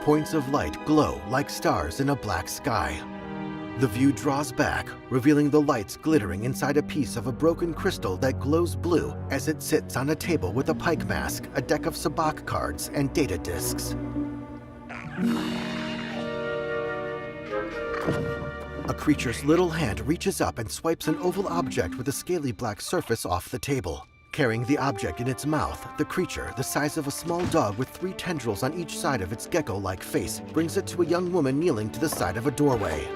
Points of light glow like stars in a black sky. The view draws back, revealing the lights glittering inside a piece of a broken crystal that glows blue as it sits on a table with a pike mask, a deck of sabacc cards, and data discs. A creature's little hand reaches up and swipes an oval object with a scaly black surface off the table. Carrying the object in its mouth, the creature, the size of a small dog with 3 tendrils on each side of its gecko-like face, brings it to a young woman kneeling to the side of a doorway.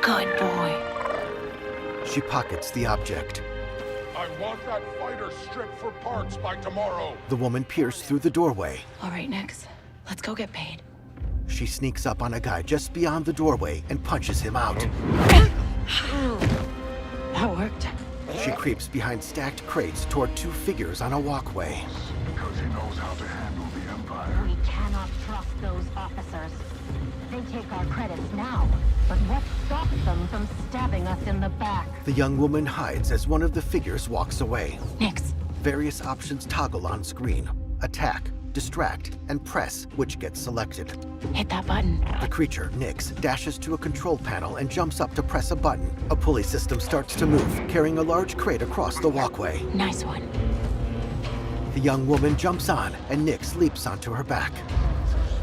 Good boy. She pockets the object. I want that fighter strip for parts by tomorrow. The woman peers through the doorway. All right, Nix. Let's go get paid. She sneaks up on a guy just beyond the doorway and punches him out. That worked. She creeps behind stacked crates toward 2 figures on a walkway. Because he knows how to handle the Empire. We cannot trust those officers. They take our credits now, but what stops them from stabbing us in the back? The young woman hides as one of the figures walks away. Nix. Various options toggle on screen. Attack, distract, and press, which gets selected. Hit that button. The creature, Nix, dashes to a control panel and jumps up to press a button. A pulley system starts to move, carrying a large crate across the walkway. Nice one. The young woman jumps on, and Nix leaps onto her back.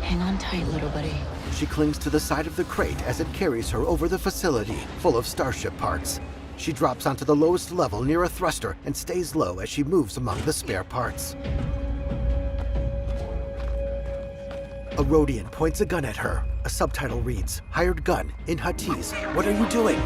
Hang on tight, little buddy. She clings to the side of the crate as it carries her over the facility, full of starship parts. She drops onto the lowest level near a thruster and stays low as she moves among the spare parts. A Rhodian points a gun at her. A subtitle reads, "Hired gun, in Huttese. What are you doing?"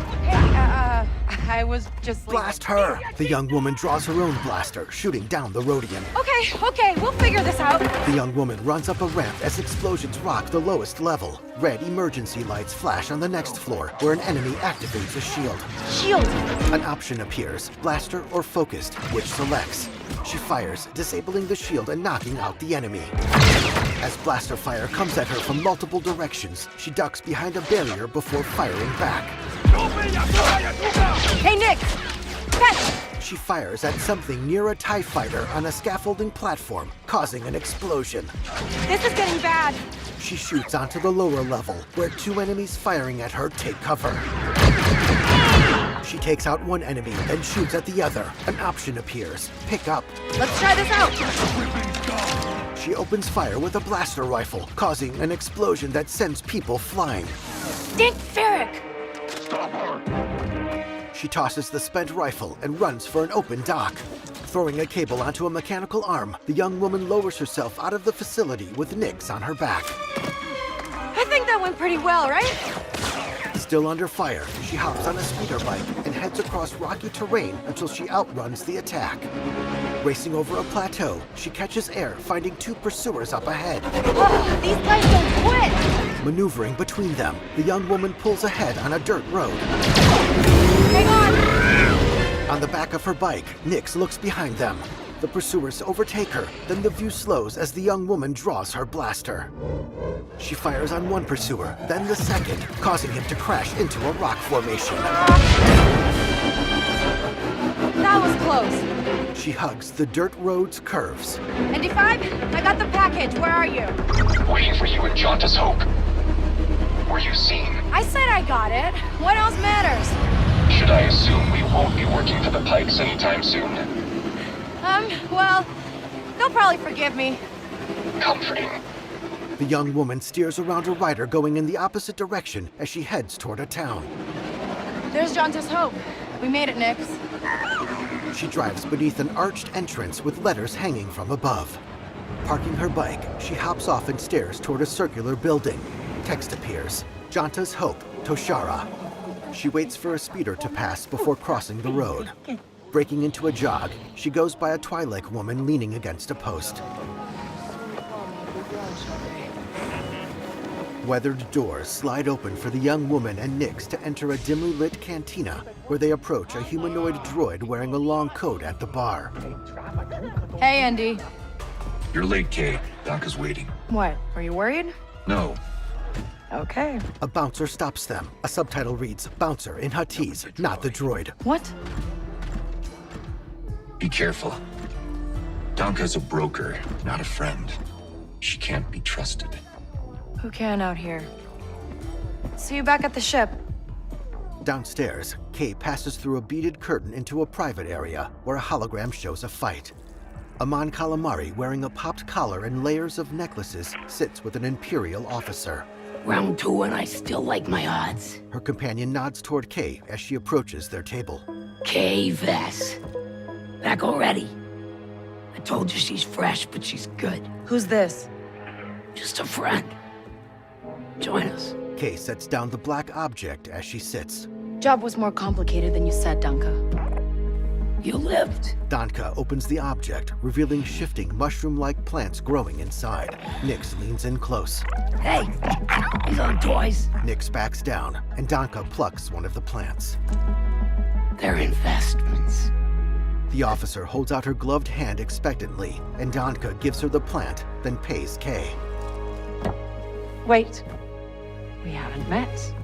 I was just Blast her! The young woman draws her own blaster, shooting down the Rhodian. Okay, we'll figure this out. The young woman runs up a ramp as explosions rock the lowest level. Red emergency lights flash on the next floor, where an enemy activates a shield. Shield! An option appears, blaster or focused, which selects. She fires, disabling the shield and knocking out the enemy. As blaster fire comes at her from multiple directions, she ducks behind a barrier before firing back. Hey, Nick! Catch! She fires at something near a TIE fighter on a scaffolding platform, causing an explosion. This is getting bad. She shoots onto the lower level, where 2 enemies firing at her take cover. She takes out one enemy, then shoots at the other. An option appears. Pick up. Let's try this out. She opens fire with a blaster rifle, causing an explosion that sends people flying. Dick Ferrick! Stop her! She tosses the spent rifle and runs for an open dock. Throwing a cable onto a mechanical arm, the young woman lowers herself out of the facility with Nix on her back. I think that went pretty well, right? Still under fire, she hops on a speeder bike and heads across rocky terrain until she outruns the attack. Racing over a plateau, she catches air, finding 2 pursuers up ahead. These guys don't quit. Maneuvering between them, the young woman pulls ahead on a dirt road. Hang on! On the back of her bike, Nix looks behind them. The pursuers overtake her, then the view slows as the young woman draws her blaster. She fires on one pursuer, then the second, causing him to crash into a rock formation. That was close. She hugs the dirt road's curves. ND5, I got the package. Where are you? Waiting for you at Jaunta's Hope. Were you seen? I said I got it. What else matters? Should I assume we won't be working for the Pikes anytime soon? Well, they'll probably forgive me. Comforting. The young woman steers around a rider going in the opposite direction as she heads toward a town. There's Jaunta's Hope. We made it, Nix. She drives beneath an arched entrance with letters hanging from above. Parking her bike, she hops off and stares toward a circular building. Text appears, Jaunta's Hope, Toshara. She waits for a speeder to pass before crossing the road. Breaking into a jog, she goes by a Twi'lek woman leaning against a post. Weathered doors slide open for the young woman and Nix to enter a dimly lit cantina, where they approach a humanoid droid wearing a long coat at the bar. Hey, Andy. You're late, Kay. Doc is waiting. What? Are you worried? No. Okay. A bouncer stops them. A subtitle reads, Bouncer in Huttese, not the droid. What? Be careful. Donka's a broker, not a friend. She can't be trusted. Who can out here? See you back at the ship. Downstairs, Kay passes through a beaded curtain into a private area where a hologram shows a fight. Amon Calamari, wearing a popped collar and layers of necklaces, sits with an Imperial officer. Round 2 and I still like my odds. Her companion nods toward Kay as she approaches their table. Kay Vess. Back already? I told you she's fresh, but she's good. Who's this? Just a friend. Join us. Kay sets down the black object as she sits. Job was more complicated than you said, Danka. You lived. Danka opens the object, revealing shifting mushroom-like plants growing inside. Nyx leans in close. Hey, these aren't toys. Nyx backs down, and Danka plucks one of the plants. They're investments. The officer holds out her gloved hand expectantly, and Danka gives her the plant, then pays Kay. Wait. We haven't met.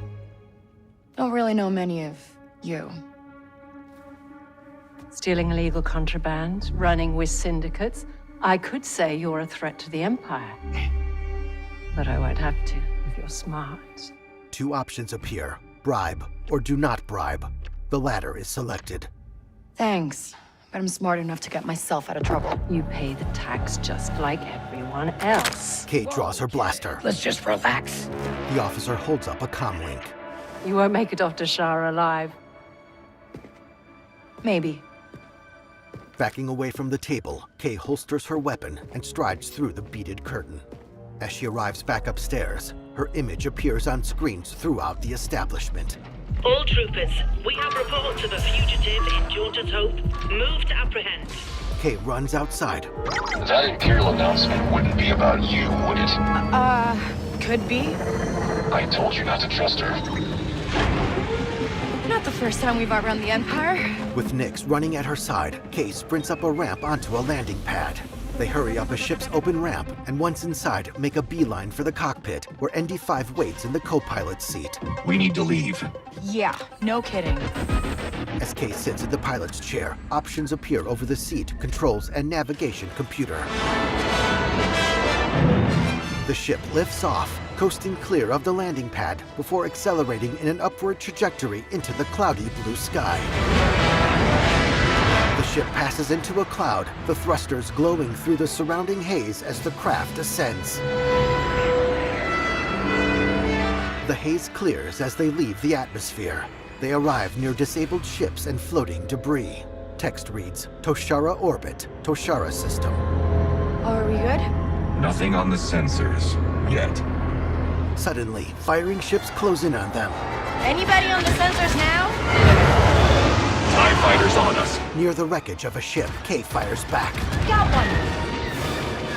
Don't really know many of you. Stealing illegal contraband, running with syndicates. I could say you're a threat to the Empire. But I won't have to, if you're smart. 2 options appear: bribe or do not bribe. The latter is selected. Thanks, but I'm smart enough to get myself out of trouble. You pay the tax just like everyone else. Kay draws her blaster. Let's just relax. The officer holds up a comlink. You won't make it off to Shara alive. Maybe. Backing away from the table, Kay holsters her weapon and strides through the beaded curtain. As she arrives back upstairs, her image appears on screens throughout the establishment. All troopers, we have reports of a fugitive in Jaunter's Hope. Move to apprehend. Kay runs outside. That Imperial announcement wouldn't be about you, would it? Could be. I told you not to trust her. Not the first time we've outrun the Empire. With Nyx running at her side, Kay sprints up a ramp onto a landing pad. They hurry up a ship's open ramp, and once inside, make a beeline for the cockpit, where ND5 waits in the co-pilot's seat. We need to leave. Yeah, no kidding. As Kay sits in the pilot's chair, options appear over the seat, controls, and navigation computer. The ship lifts off, coasting clear of the landing pad before accelerating in an upward trajectory into the cloudy blue sky. The ship passes into a cloud, the thrusters glowing through the surrounding haze as the craft ascends. The haze clears as they leave the atmosphere. They arrive near disabled ships and floating debris. Text reads, Toshara Orbit, Toshara System. Oh, are we good? Nothing on the sensors. Yet. Suddenly, firing ships close in on them. Anybody on the sensors now? TIE fighters on us. Near the wreckage of a ship, Kay fires back. Got one.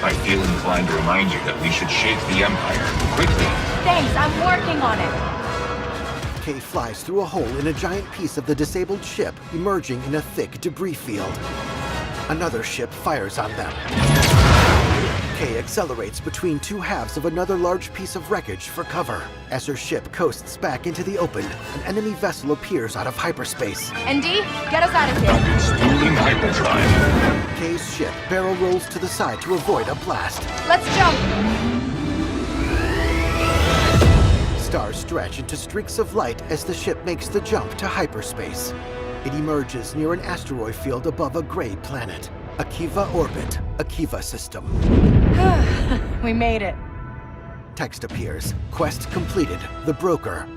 I feel inclined to remind you that we should shake the Empire. Quickly. Thanks, I'm working on it. Kay flies through a hole in a giant piece of the disabled ship, emerging in a thick debris field. Another ship fires on them. Kay accelerates between 2 halves of another large piece of wreckage for cover. As her ship coasts back into the open, an enemy vessel appears out of hyperspace. ND, get us out of here. Dueling hyperdrive. Kay's ship barrel rolls to the side to avoid a blast. Let's jump. Stars stretch into streaks of light as the ship makes the jump to hyperspace. It emerges near an asteroid field above a gray planet. Akiva Orbit, Akiva System. We made it. Text appears. Quest completed. The Broker.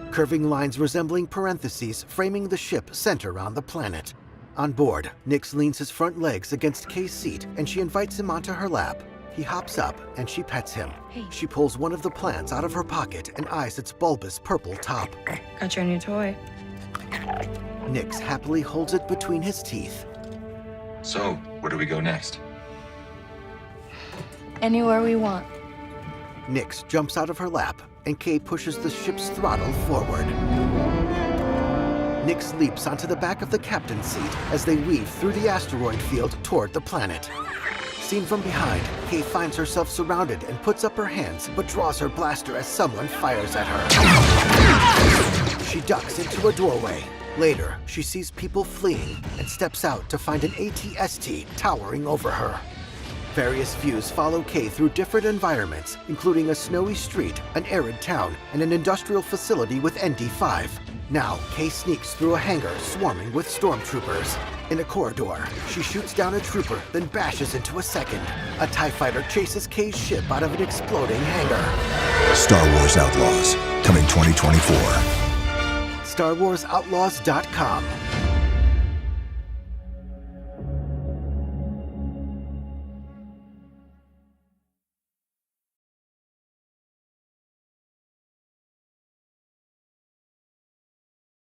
Curving lines resembling parentheses framing the ship center on the planet. On board, Nyx leans his front legs against Kay's seat and she invites him onto her lap. He hops up and she pets him. Hey. She pulls one of the plants out of her pocket and eyes its bulbous purple top. Got your new toy. Nyx happily holds it between his teeth. So, where do we go next? Anywhere we want. Nyx jumps out of her lap, and Kay pushes the ship's throttle forward. Nyx leaps onto the back of the captain's seat as they weave through the asteroid field toward the planet. Seen from behind, Kay finds herself surrounded and puts up her hands, but draws her blaster as someone fires at her. She ducks into a doorway. Later, she sees people fleeing and steps out to find an AT-ST towering over her. Various views follow Kay through different environments, including a snowy street, an arid town, and an industrial facility with ND5. Now, Kay sneaks through a hangar swarming with stormtroopers. In a corridor, she shoots down a trooper, then bashes into a second. A TIE fighter chases Kay's ship out of an exploding hangar. Star Wars Outlaws, coming 2024. StarWarsOutlaws.com.